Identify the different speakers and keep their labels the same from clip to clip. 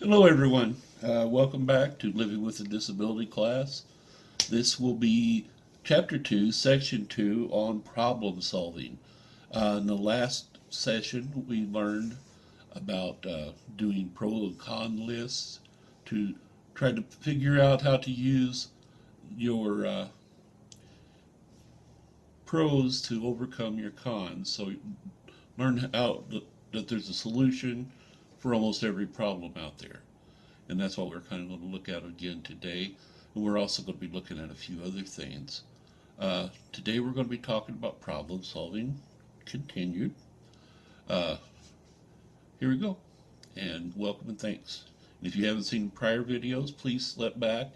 Speaker 1: Hello everyone. Welcome back to Living with a Disability class. This will be Chapter 2, Section 2 on problem solving. In the last session we learned about doing pro and con lists to try to figure out how to use your pros to overcome your cons. So learn how that there's a solution for almost every problem out there. And that's what we're kind of going to look at again today. And we're also going to be looking at a few other things. Today we're going to be talking about problem solving continued. Uh, Here we go. And welcome and thanks. And if you haven't seen prior videos, please slip back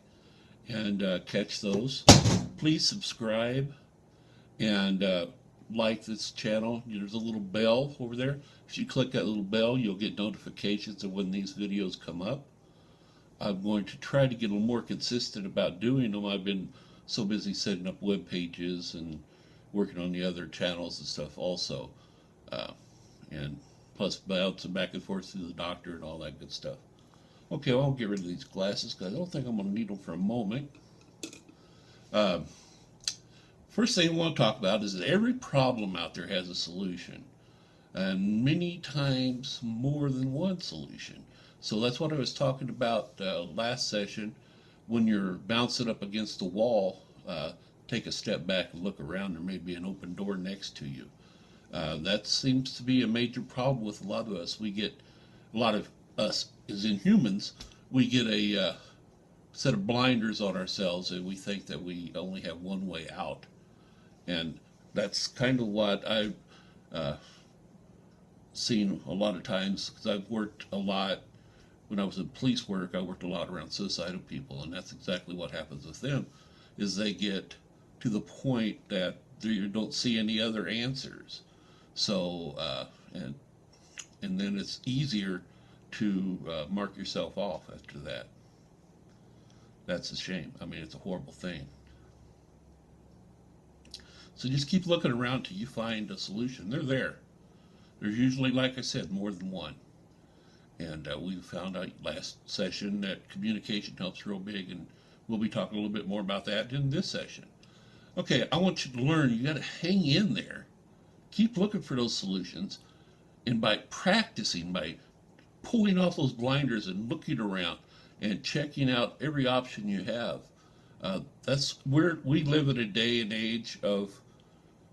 Speaker 1: and catch those. Please subscribe and like this channel. There's a little bell over there. If you click that little bell, you'll get notifications of when these videos come up. I'm going to try to get a little more consistent about doing them. I've been so busy setting up web pages and working on the other channels and stuff also. Uh, and plus bouncing back and forth to the doctor and all that good stuff. Okay, well, I'll get rid of these glasses because I don't think I'm going to need them for a moment. Uh, First thing I want to talk about is that every problem out there has a solution, and many times more than one solution. So that's what I was talking about last session. When you're bouncing up against the wall, take a step back and look around. There may be an open door next to you. That seems to be a major problem with a lot of us. A lot of us as in humans, we get a set of blinders on ourselves and we think that we only have one way out. And that's kind of what I've seen a lot of times because I've worked a lot. When I was in police work, I worked a lot around suicidal people, and that's exactly what happens with them, is they get to the point that they don't see any other answers. So, and then it's easier to mark yourself off after that. That's a shame. I mean, it's a horrible thing. So just keep looking around till you find a solution. They're there. There's usually, like I said, more than one. And we found out last session that communication helps real big, and we'll be talking a little bit more about that in this session. Okay, I want you to learn you got to hang in there. Keep looking for those solutions, and by practicing, by pulling off those blinders and looking around and checking out every option you have, that's where we live in a day and age of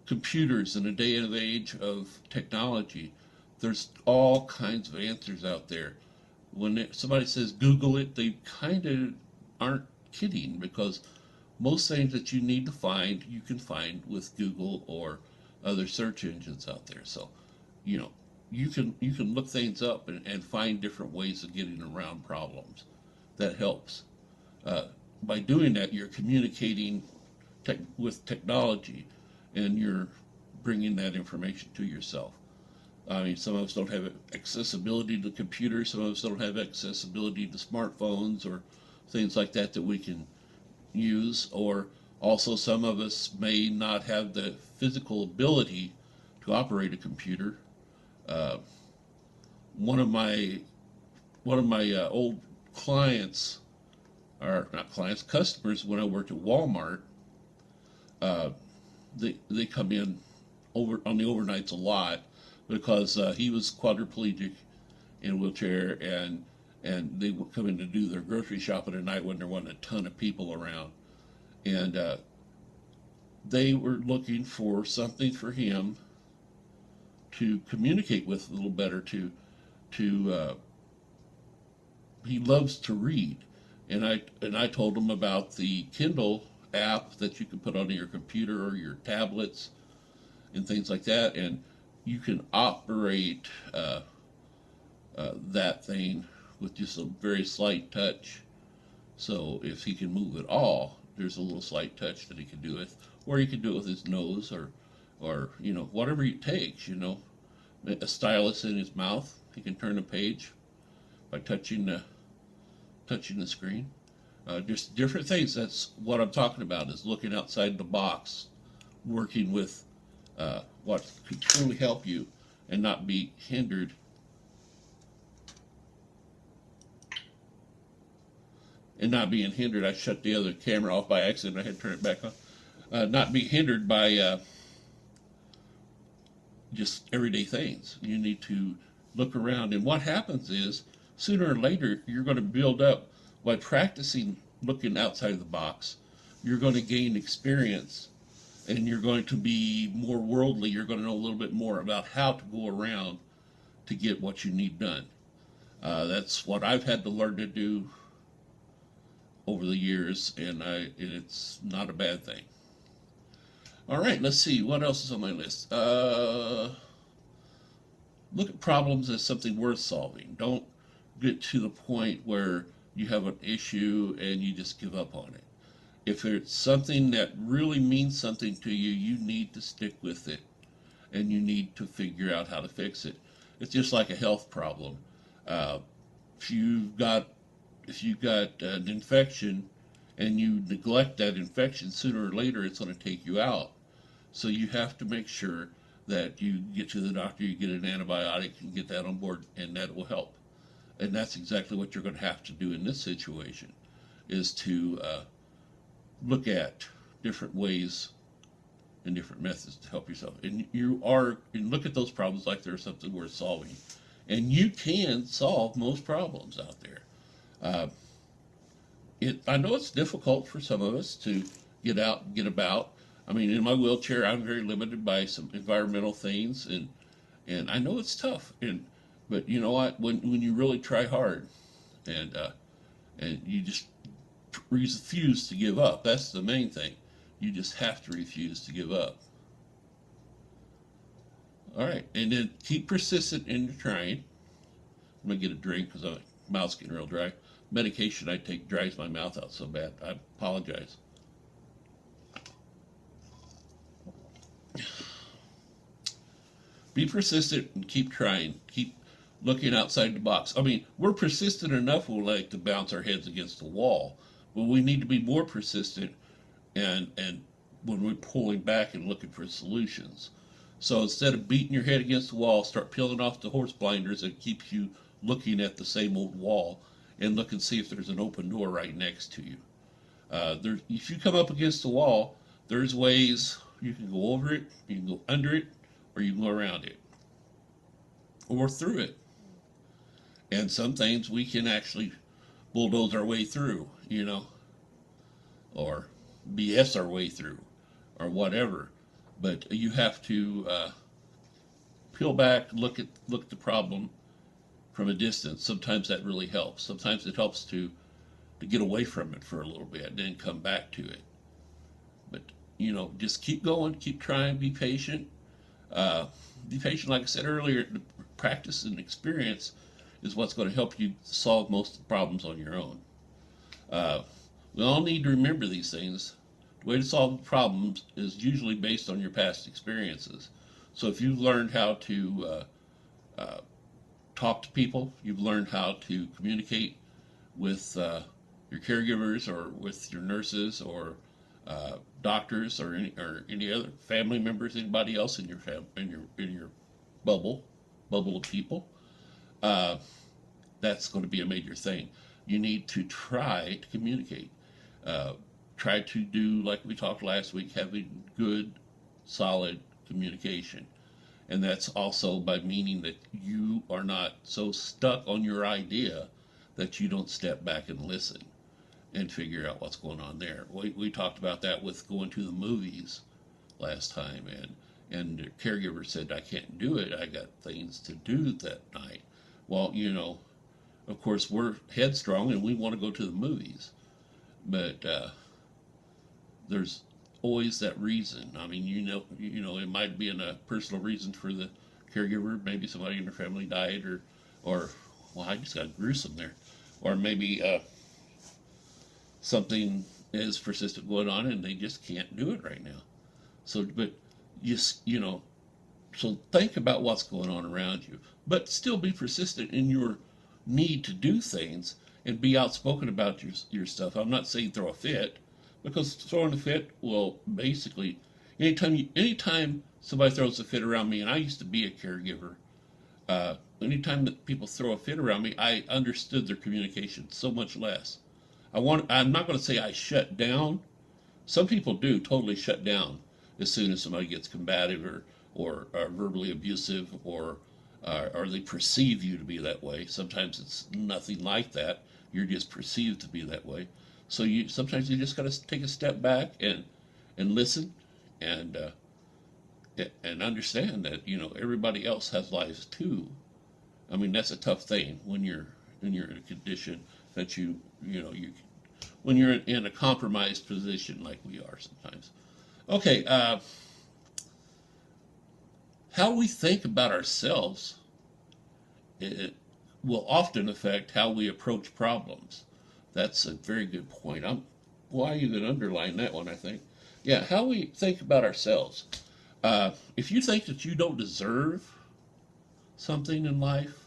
Speaker 1: computers, in a day and age of technology. There's all kinds of answers out there. When somebody says Google it, they kind of aren't kidding, because most things that you need to find, you can find with Google or other search engines out there. So, you know, you can look things up and find different ways of getting around problems. That helps. Uh, by doing that, you're communicating with technology, and you're bringing that information to yourself. I mean, some of us don't have accessibility to computers. Some of us don't have accessibility to smartphones or things like that that we can use. Or also, some of us may not have the physical ability to operate a computer. Uh, one of my old clients, or not clients, customers, when I worked at Walmart, uh, they come in over on the overnights a lot because he was quadriplegic in a wheelchair, and they would come in to do their grocery shopping at night when there wasn't a ton of people around, and they were looking for something for him to communicate with a little better. To He loves to read, and I told him about the Kindle app that you can put on your computer or your tablets and things like that, and you can operate that thing with just a very slight touch. So if he can move at all, there's a little slight touch that he can do it, or he can do it with his nose, or whatever it takes. A stylus in his mouth, he can turn a page by touching the screen. Just different things. That's what I'm talking about, is looking outside the box, working with what could truly help you and not be hindered and not being hindered. I shut the other camera off by accident. I had to turn it back on. Not be hindered by just everyday things. You need to look around. And what happens is, sooner or later, you're going to build up by practicing looking outside of the box. You're going to gain experience, and you're going to be more worldly. You're going to know a little bit more about how to go around to get what you need done. That's what I've had to learn to do over the years, and it's not a bad thing. All right, let's see what else is on my list. Look at problems as something worth solving. Don't get to the point where you have an issue and you just give up on it. If it's something that really means something to you, you need to stick with it, and you need to figure out how to fix it. It's just like a health problem. Uh, if you've got an infection and you neglect that infection, sooner or later it's going to take you out. So you have to make sure that you get to the doctor, you get an antibiotic, and get that on board, and that will help. And that's exactly what you're going to have to do in this situation, is to look at different ways and different methods to help yourself. And look at those problems like they're something worth solving. And you can solve most problems out there. Uh, I know it's difficult for some of us to get out and get about. I mean, in my wheelchair, I'm very limited by some environmental things, and I know it's tough. But you know what? When you really try hard, and you just refuse to give up, that's the main thing. You just have to refuse to give up. All right, and then keep persistent in your trying. I'm gonna get a drink because my mouth's getting real dry. Medication I take dries my mouth out so bad. I apologize. Be persistent and keep trying. Keep looking outside the box. I mean, we're persistent enough, we'll like to bounce our heads against the wall, but we need to be more persistent and when we're pulling back and looking for solutions. So instead of beating your head against the wall, start peeling off the horse blinders that keeps you looking at the same old wall, and look and see if there's an open door right next to you. If you come up against the wall, there's ways you can go over it, you can go under it, or you can go around it, or through it. And some things we can actually bulldoze our way through, or BS our way through, or whatever. But you have to peel back, look at the problem from a distance. Sometimes that really helps. Sometimes it helps to get away from it for a little bit, and then come back to it. But just keep going, keep trying, be patient. Be patient, like I said earlier. The practice and experience is what's going to help you solve most of the problems on your own. We all need to remember these things. The way to solve problems is usually based on your past experiences. So if you've learned how to talk to people, you've learned how to communicate with your caregivers or with your nurses or doctors or any other family members, anybody else in your in your bubble of people, that's going to be a major thing. You need to try to communicate. Try to do like we talked last week, having good, solid communication. And that's also by meaning that you are not so stuck on your idea that you don't step back and listen and figure out what's going on there. We talked about that with going to the movies last time, and the caregiver said, I can't do it. I got things to do that night. Well, of course, we're headstrong and we want to go to the movies, but there's always that reason. I mean, it might be a personal reason for the caregiver. Maybe somebody in their family died, or well, I just got gruesome there, or maybe something is persistent going on and they just can't do it right now. So, but just so think about what's going on around you, but still be persistent in your need to do things and be outspoken about your stuff. I'm not saying throw a fit, because throwing a fit will basically, anytime somebody throws a fit around me, and I used to be a caregiver, anytime that people throw a fit around me, I understood their communication so much less. I'm not going to say I shut down. Some people do totally shut down as soon as somebody gets combative or verbally abusive or they perceive you to be that way. Sometimes it's nothing like that. You're just perceived to be that way. So you sometimes you just got to take a step back and listen and and understand that everybody else has lives too. I mean that's a tough thing when you're in a condition that you when you're in a compromised position like we are sometimes. Okay, how we think about ourselves it will often affect how we approach problems. That's a very good point. Why you could underline that one, I think. Yeah, how we think about ourselves. If you think that you don't deserve something in life,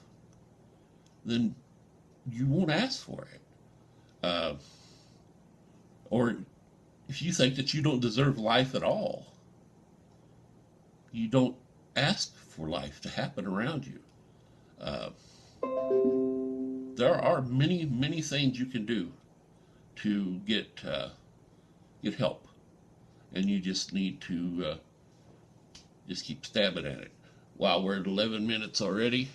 Speaker 1: then you won't ask for it. Uh, or if you think that you don't deserve life at all, you don't ask for life to happen around you. Uh, there are many, many things you can do to get help, and you just need to just keep stabbing at it. Wow, we're at 11 minutes already.